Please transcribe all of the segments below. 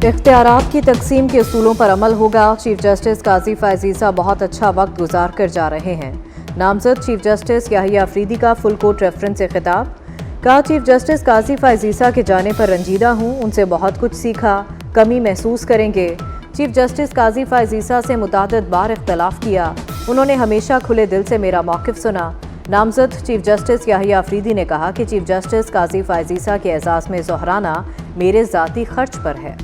اختیارات کی تقسیم کے اصولوں پر عمل ہوگا، چیف جسٹس قاضی فائز عیسیٰ بہت اچھا وقت گزار کر جا رہے ہیں۔ نامزد چیف جسٹس یحییٰ آفریدی کا فل کورٹ ریفرنس سے خطاب، کہا چیف جسٹس قاضی فائز عیسیٰ کے جانے پر رنجیدہ ہوں، ان سے بہت کچھ سیکھا، کمی محسوس کریں گے۔ چیف جسٹس قاضی فائز عیسیٰ سے متعدد بار اختلاف کیا، انہوں نے ہمیشہ کھلے دل سے میرا موقف سنا۔ نامزد چیف جسٹس یحییٰ آفریدی نے کہا کہ چیف جسٹس قاضی فائز عیسیٰ کے اعزاز میں ظہرانا میرے ذاتی خرچ پر ہے۔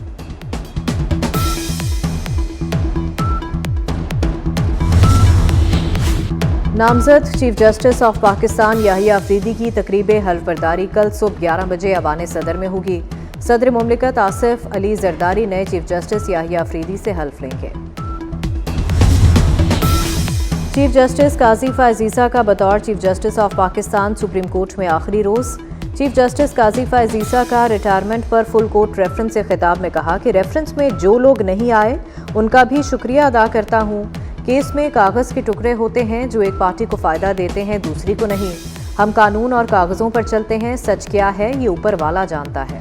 نامزد چیف جسٹس آف پاکستان یحییٰ آفریدی کی تقریب حلف برداری کل صبح 11 بجے ایوان صدر میں ہوگی۔ صدر مملکت آصف علی زرداری نئے چیف جسٹس یحییٰ آفریدی سے حلف لیں گے۔ چیف جسٹس قاضی فائز عیسیٰ کا بطور chief justice of Pakistan supreme court میں آخری روز۔ چیف جسٹس قاضی فائز عیسیٰ کا ریٹائرمنٹ پر فل کورٹ ریفرنس سے خطاب میں کہا کہ ریفرنس میں جو لوگ نہیں آئے ان کا بھی شکریہ ادا کرتا ہوں۔ کیس میں کاغذ کے ٹکڑے ہوتے ہیں جو ایک پارٹی کو فائدہ دیتے ہیں دوسری کو نہیں۔ ہم قانون اور کاغذوں پر چلتے ہیں، سچ کیا ہے یہ اوپر والا جانتا ہے۔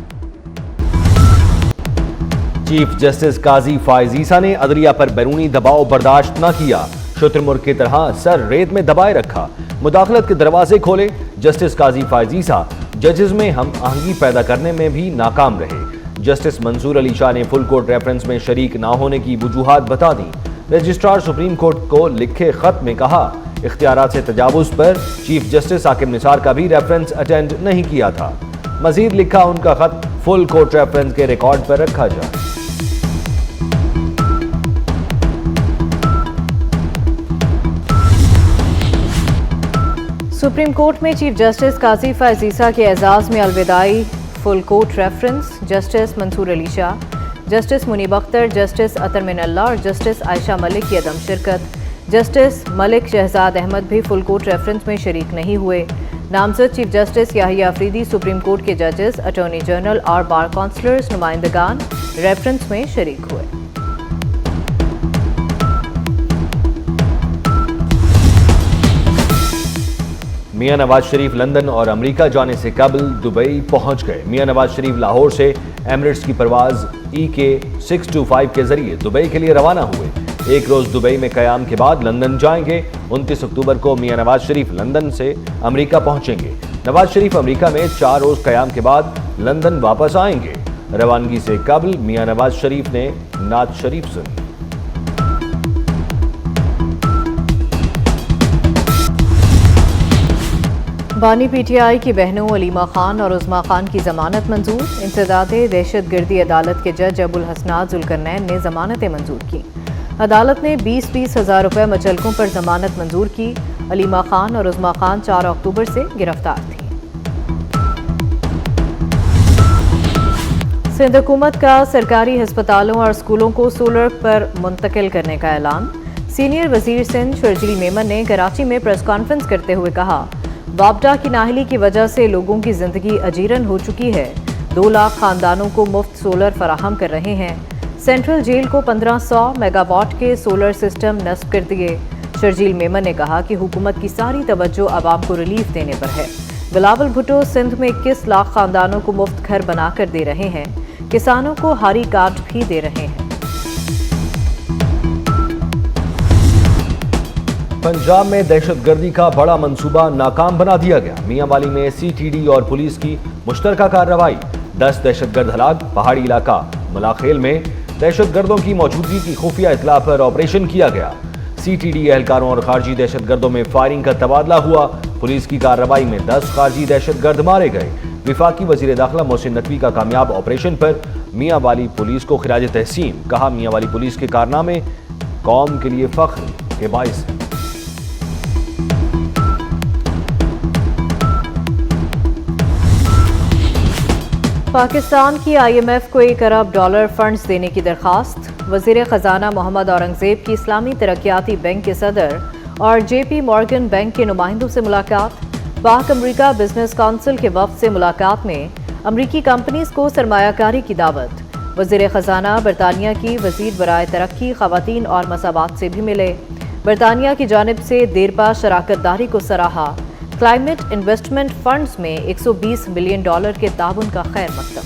چیف جسٹس قاضی فائز عیسیٰ نے عدلیہ پر بیرونی دباؤ برداشت نہ کیا، شتر مرغ کی طرح سر ریت میں دبائے رکھا، مداخلت کے دروازے کھولے۔ جسٹس قاضی فائز عیسیٰ ججز میں ہم آہنگی پیدا کرنے میں بھی ناکام رہے۔ جسٹس منصور علی شاہ نے فل کورٹ ریفرنس میں شریک نہ ہونے کی وجوہات بتا دیں۔ رجسٹرار سپریم کورٹ کو لکھے خط میں کہا اختیارات سے تجاوز پر چیف جسٹس ثاقب نثار کا بھی ریفرنس اٹینڈ نہیں کیا تھا۔ مزید لکھا ان کا خط فل کورٹ ریفرنس کے ریکارڈ پر رکھا جائے۔ سپریم کورٹ میں چیف جسٹس قاضی فائز عیسیٰ کے اعزاز میں الوداعی فل کورٹ ریفرنس، جسٹس منصور علی شاہ، جسٹس منیب اختر، جسٹس اطہر من اللہ اور جسٹس عائشہ ملک کی عدم شرکت۔ جسٹس ملک شہزاد احمد بھی فل کورٹ ریفرنس میں شریک نہیں ہوئے۔ نامزد چیف جسٹس یحییٰ آفریدی، سپریم کورٹ کے ججز، اٹارنی جنرل اور بار کونسلرز نمائندگان ریفرنس میں شریک ہوئے۔ میاں نواز شریف لندن اور امریکہ جانے سے قبل دبئی پہنچ گئے۔ میاں نواز شریف لاہور سے ایمریٹس کی پرواز EK625 کے ذریعے دبئی کے لیے روانہ ہوئے۔ ایک روز دبئی میں قیام کے بعد لندن جائیں گے۔ 29 اکتوبر کو میاں نواز شریف لندن سے امریکہ پہنچیں گے۔ نواز شریف امریکہ میں 4 روز قیام کے بعد لندن واپس آئیں گے۔ روانگی سے قبل میاں نواز شریف نے نعت شریف سنی۔ بانی پی ٹی آئی کی بہنوں علیمہ خان اور عظمیٰ خان کی ضمانت منظور۔ انسداد دہشت گردی عدالت کے جج ابو الحسنات ذوالقرنین نے ضمانتیں منظور کی۔ عدالت نے 20-20 ہزار روپے مچلکوں پر ضمانت منظور کی۔ علیمہ خان اور عظمیٰ خان 4 اکتوبر سے گرفتار تھیں۔ سندھ حکومت کا سرکاری ہسپتالوں اور اسکولوں کو سولر پر منتقل کرنے کا اعلان۔ سینئر وزیر سندھ شرجیل میمن نے کراچی میں پریس کانفرنس کرتے ہوئے کہا وابڈا کی نااہلی کی وجہ سے لوگوں کی زندگی اجیرن ہو چکی ہے۔ 2 لاکھ خاندانوں کو مفت سولر فراہم کر رہے ہیں۔ سینٹرل جیل کو 1500 میگا واٹ کے سولر سسٹم نصب کر دیے۔ شرجیل میمن نے کہا کہ حکومت کی ساری توجہ عوام کو ریلیف دینے پر ہے۔ بلاول بھٹو سندھ میں 21 لاکھ خاندانوں کو مفت گھر بنا کر دے رہے ہیں۔ کسانوں کو ہاری کارڈ بھی دے رہے ہیں۔ پنجاب میں دہشت گردی کا بڑا منصوبہ ناکام بنا دیا گیا۔ میاں والی میں CTD اور پولیس کی مشترکہ کارروائی، 10 دہشت گرد ہلاک۔ پہاڑی علاقہ ملاخیل میں دہشت گردوں کی موجودگی کی خفیہ اطلاع پر آپریشن کیا گیا۔ CTD اہلکاروں اور خارجی دہشت گردوں میں فائرنگ کا تبادلہ ہوا۔ پولیس کی کارروائی میں 10 خارجی دہشت گرد مارے گئے۔ وفاقی وزیر داخلہ محسن نقوی کا کامیاب آپریشن پر میاں والی پولیس کو خراج تحسین، کہا میاں والی پولیس کے کارنامے قوم کے لیے فخر کے باعث ہیں۔ پاکستان کی IMF کو $1 ارب فنڈز دینے کی درخواست۔ وزیر خزانہ محمد اورنگزیب کی اسلامی ترقیاتی بینک کے صدر اور JP مورگن بینک کے نمائندوں سے ملاقات۔ پاک امریکہ بزنس کونسل کے وفد سے ملاقات میں امریکی کمپنیز کو سرمایہ کاری کی دعوت۔ وزیر خزانہ برطانیہ کی وزیر برائے ترقی، خواتین اور مساوات سے بھی ملے۔ برطانیہ کی جانب سے دیرپا شراکت داری کو سراہا۔ کلائمیٹ انویسٹمنٹ فنڈز میں $120 ملین کے تعاون کا خیر مقدم۔